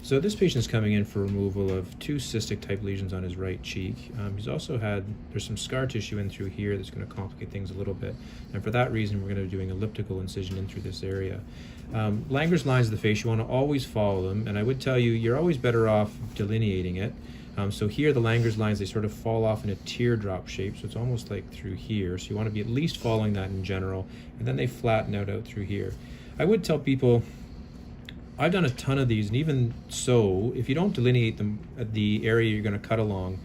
So this patient's coming in for removal of 2 cystic type lesions on his right cheek. He's also there's some scar tissue in through here that's going to complicate things a little bit. And for that reason, we're going to be doing elliptical incision in through this area. Langer's lines of the face, you want to always follow them. And I would tell you, you're always better off delineating it. So here, the Langer's lines, they sort of fall off in a teardrop shape. So it's almost like through here. So you want to be at least following that in general. And then they flatten out through here. I would tell people, I've done a ton of these, and even so, if you don't delineate them at the area you're going to cut along,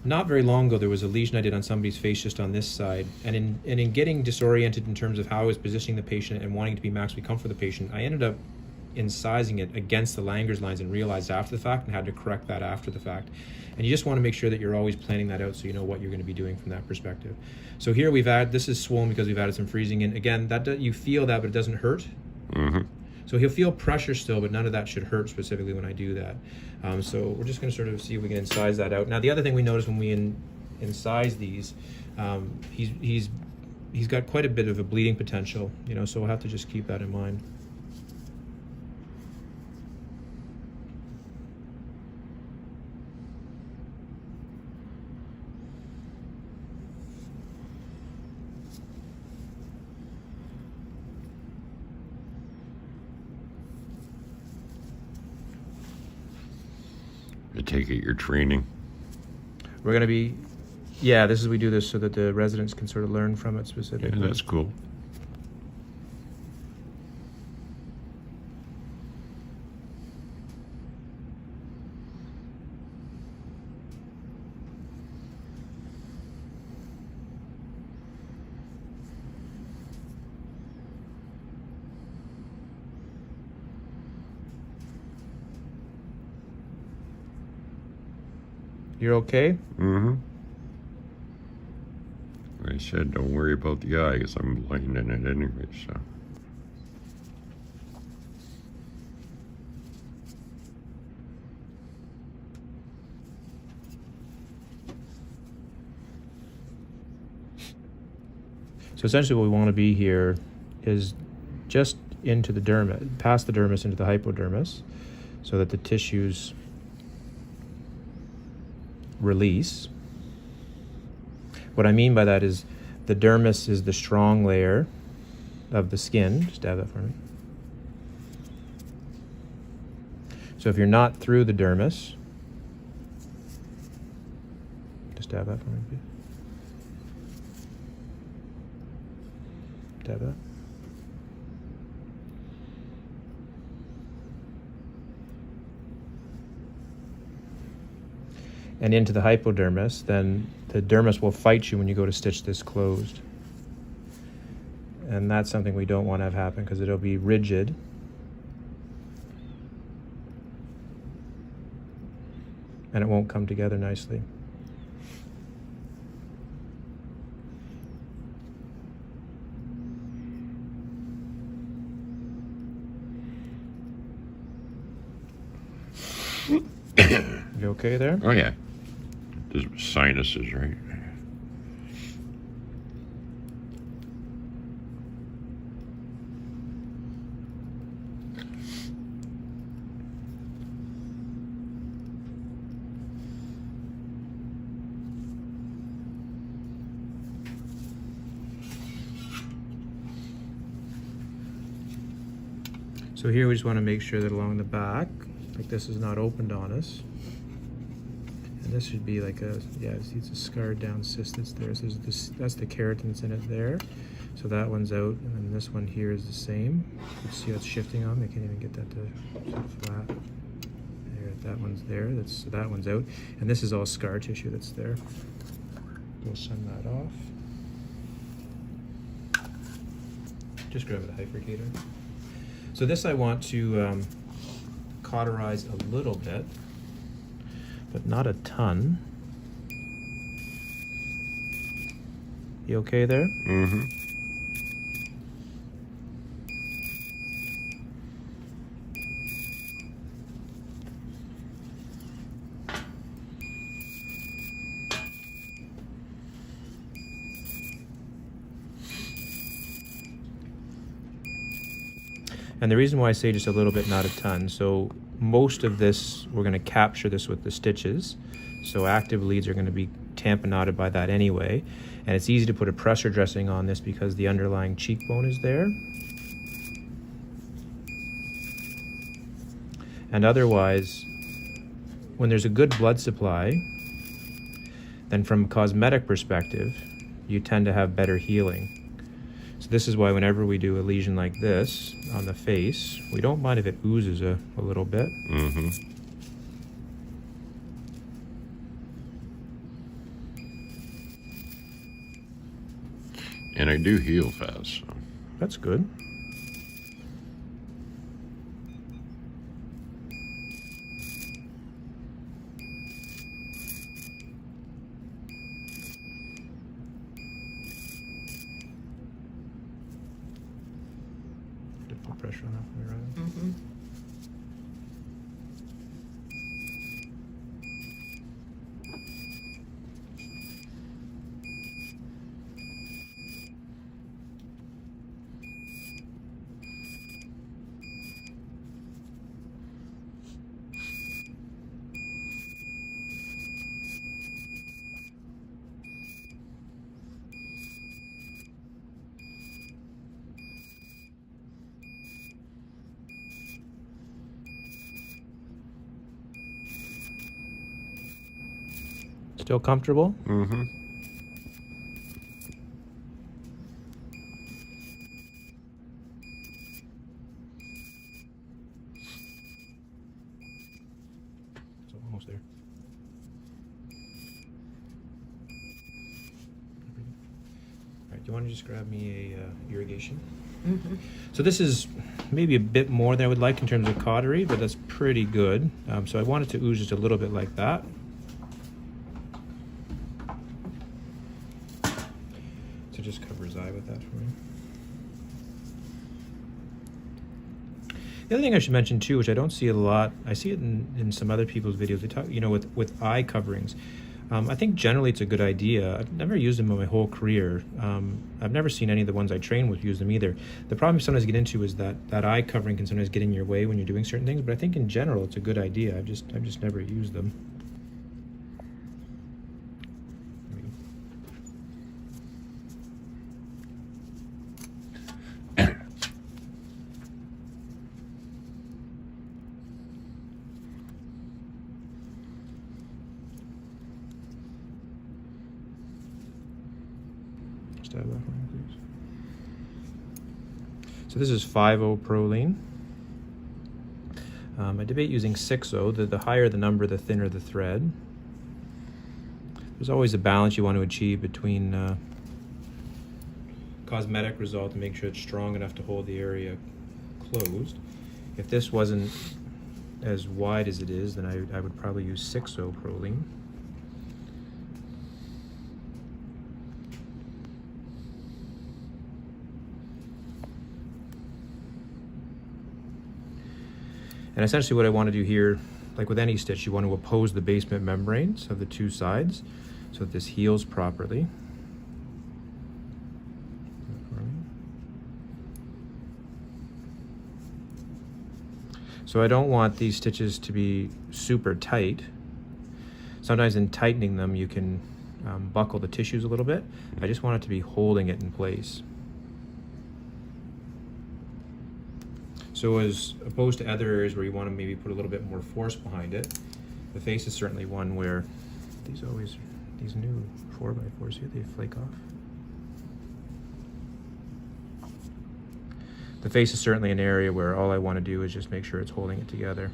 not very long ago there was a lesion I did on somebody's face just on this side, and in getting disoriented in terms of how I was positioning the patient and wanting to be maximally comfortable for the patient, I ended up incising it against the Langer's lines and realized after the fact and had to correct that after the fact. And you just want to make sure that you're always planning that out so you know what you're going to be doing from that perspective. So here this is swollen because we've added some freezing in. Again, you feel that, but it doesn't hurt. Mm-hmm. So he'll feel pressure still, but none of that should hurt specifically when I do that. So we're just going to sort of see if we can incise that out. Now, the other thing we notice when we incise these, he's got quite a bit of a bleeding potential, so we'll have to just keep that in mind. I take it you're training. We're going to be, we do this so that the residents can sort of learn from it specifically. Yeah, that's cool. You're okay? Mm-hmm. Like I said, don't worry about the eye, because I'm blind in it anyway, so. So essentially what we want to be here is just into the dermis, past the dermis into the hypodermis, so that the tissues release. What I mean by that is the dermis is the strong layer of the skin. Just dab that for me. So if you're not through the dermis, just dab that for me, please. Dab that. And into the hypodermis, then the dermis will fight you when you go to stitch this closed. And that's something we don't want to have happen because it'll be rigid. And it won't come together nicely. You okay there? Oh, yeah. There's sinuses, right? So here we just want to make sure that along the back, like this is not opened on us. And this should be like it's a scarred down cyst that's there. So that's the keratin that's in it there. So that one's out, and then this one here is the same. You see how it's shifting on me? I can't even get that to sit flat. There, that one's there. So that one's out. And this is all scar tissue that's there. We'll send that off. Just grab a hypercator. So this I want to cauterize a little bit, but not a ton. You okay there? Mm-hmm. And the reason why I say just a little bit, not a ton, so most of this, we're going to capture this with the stitches. So active leads are going to be tamponaded by that anyway. And it's easy to put a pressure dressing on this because the underlying cheekbone is there. And otherwise, when there's a good blood supply, then from a cosmetic perspective, you tend to have better healing. So this is why whenever we do a lesion like this on the face, we don't mind if it oozes a little bit. Mm-hmm. And I do heal fast. So. That's good. Put pressure on that for me, right? Mm-hmm. Still comfortable? Mm-hmm. So almost there. All right, do you want to just grab me a irrigation? Mm-hmm. So this is maybe a bit more than I would like in terms of cautery, but that's pretty good. So I want it to ooze just a little bit like that. So just cover his eye with that for me. The other thing I should mention too, which I don't see a lot, I see it in some other people's videos, they talk, you know, with eye coverings. I think generally it's a good idea. I've never used them in my whole career. I've never seen any of the ones I train with use them either. The problem you sometimes get into is that eye covering can sometimes get in your way when you're doing certain things, but I think in general it's a good idea. I've just never used them. Stab that for me, please. So this is 5-0 proline. I debate using 6-0. The higher the number, the thinner the thread. There's always a balance you want to achieve between cosmetic result and make sure it's strong enough to hold the area closed. If this wasn't as wide as it is, then I would probably use 6-0 proline. And essentially what I want to do here, like with any stitch, you want to oppose the basement membranes of the two sides so that this heals properly. So I don't want these stitches to be super tight. Sometimes in tightening them you can buckle the tissues a little bit. I just want it to be holding it in place. So as opposed to other areas where you want to maybe put a little bit more force behind it, the face is certainly one where these new 4x4s here, they flake off. The face is certainly an area where all I want to do is just make sure it's holding it together.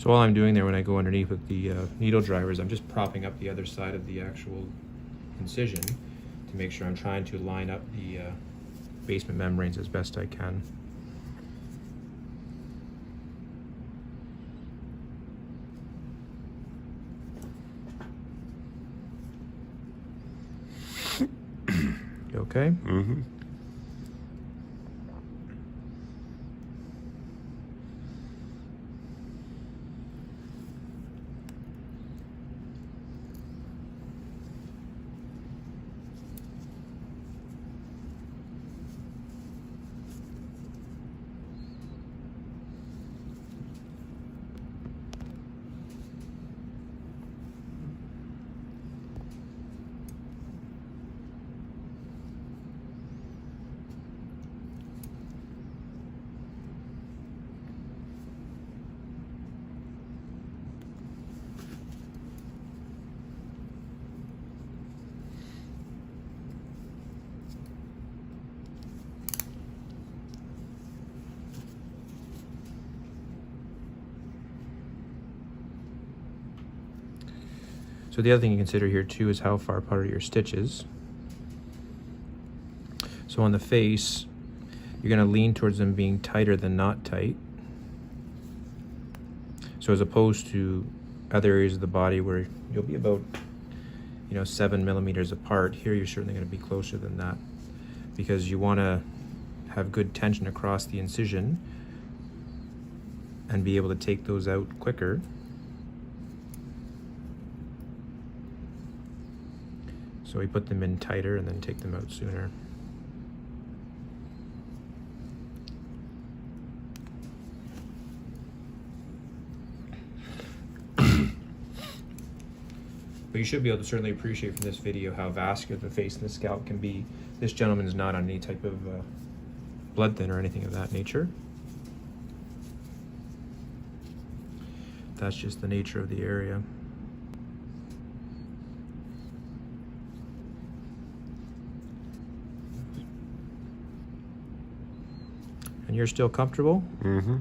So all I'm doing there when I go underneath with the needle driver is I'm just propping up the other side of the actual incision to make sure I'm trying to line up the basement membranes as best I can. You okay? Mm-hmm. So the other thing you consider here too is how far apart are your stitches. So on the face, you're going to lean towards them being tighter than not tight. So as opposed to other areas of the body where you'll be about 7 millimeters apart, here you're certainly going to be closer than that, because you want to have good tension across the incision and be able to take those out quicker. So we put them in tighter and then take them out sooner. But you should be able to certainly appreciate from this video how vascular the face and the scalp can be. This gentleman is not on any type of blood thinner or anything of that nature. That's just the nature of the area. And you're still comfortable? Mm-hmm.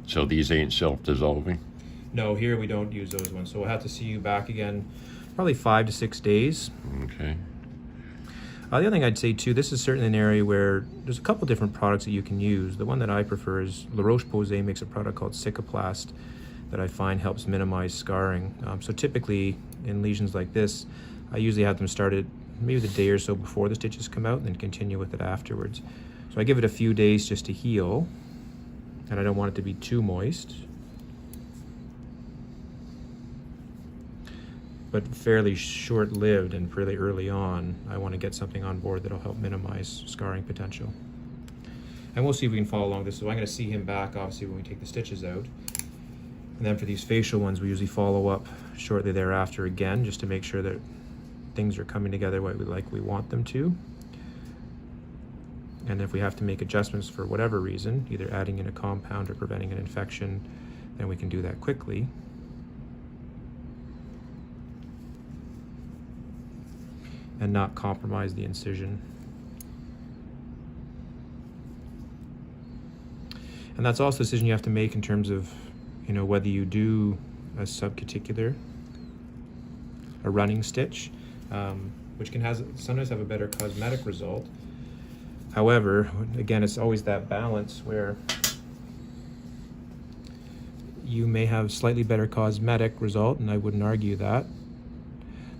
So these ain't self-dissolving? No, here we don't use those ones. So we'll have to see you back again probably 5 to 6 days. Okay. The other thing I'd say too, this is certainly an area where there's a couple different products that you can use. The one that I prefer is La Roche-Posay makes a product called Cicaplast that I find helps minimize scarring. So typically in lesions like this, I usually have them started maybe the day or so before the stitches come out and then continue with it afterwards. So I give it a few days just to heal, and I don't want it to be too moist, but fairly short-lived and fairly early on. I want to get something on board that'll help minimize scarring potential. And we'll see if we can follow along this. So I'm going to see him back obviously when we take the stitches out. And then for these facial ones, we usually follow up shortly thereafter again, just to make sure that things are coming together like we want them to. And if we have to make adjustments for whatever reason, either adding in a compound or preventing an infection, then we can do that quickly. And not compromise the incision. And that's also a decision you have to make in terms of, whether you do a subcuticular, a running stitch, which can sometimes have a better cosmetic result. However, again, it's always that balance where you may have slightly better cosmetic result, and I wouldn't argue that,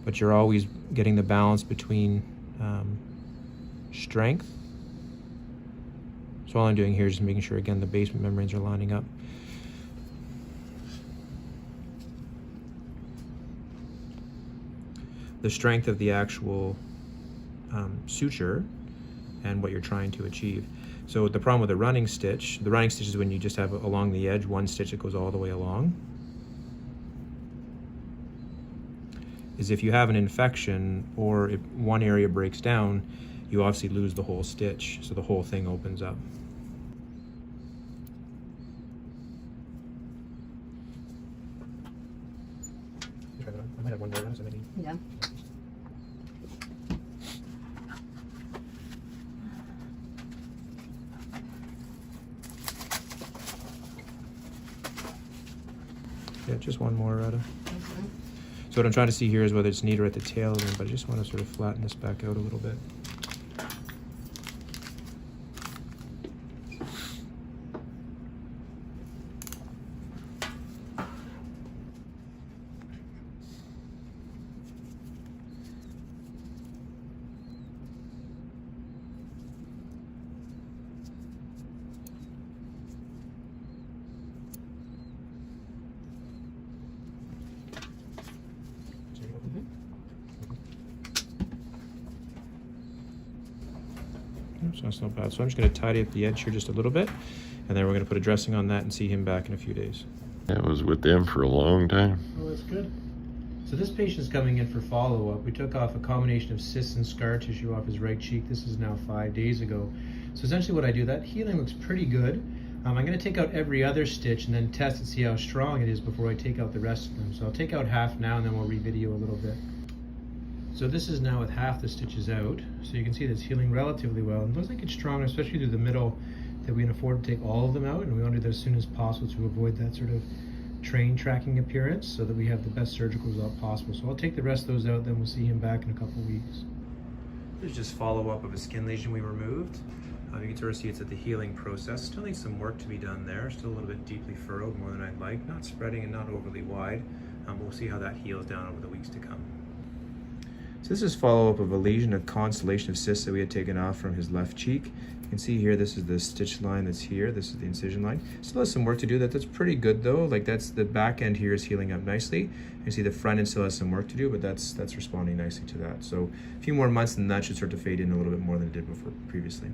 but you're always getting the balance between strength. So all I'm doing here is just making sure, again, the basement membranes are lining up. The strength of the actual suture and what you're trying to achieve. So the problem with the running stitch is when you just have along the edge one stitch that goes all the way along. Is if you have an infection or if one area breaks down, you obviously lose the whole stitch, so the whole thing opens up. I might have one more. Yeah. Yeah, just one more, Rada. Okay. So what I'm trying to see here is whether it's neater at the tail end, but I just want to sort of flatten this back out a little bit. So that's not bad. So I'm just going to tidy up the edge here just a little bit, and then we're going to put a dressing on that and see him back in a few days. I was with them for a long time. Oh, that's good. So this patient's coming in for follow-up. We took off a combination of cysts and scar tissue off his right cheek. This is now 5 days ago. So essentially what I do, that healing looks pretty good. I'm going to take out every other stitch and then test and see how strong it is before I take out the rest of them. So I'll take out half now and then we'll re-video a little bit. So this is now with half the stitches out. So you can see that it's healing relatively well. And it looks like it's strong, especially through the middle, that we can afford to take all of them out. And we want to do that as soon as possible to avoid that sort of train tracking appearance so that we have the best surgical result possible. So I'll take the rest of those out, then we'll see him back in a couple weeks. There's just follow-up of a skin lesion we removed. You can sort of see it's at the healing process. Still needs some work to be done there. Still a little bit deeply furrowed, more than I'd like. Not spreading and not overly wide. But we'll see how that heals down over the weeks to come. So this is follow-up of a lesion, a constellation of cysts that we had taken off from his left cheek. You can see here, this is the stitch line that's here. This is the incision line. Still has some work to do. That's pretty good though. Like that's the back end here is healing up nicely. You see the front end still has some work to do, but that's responding nicely to that. So a few more months and that should start to fade in a little bit more than it did before previously.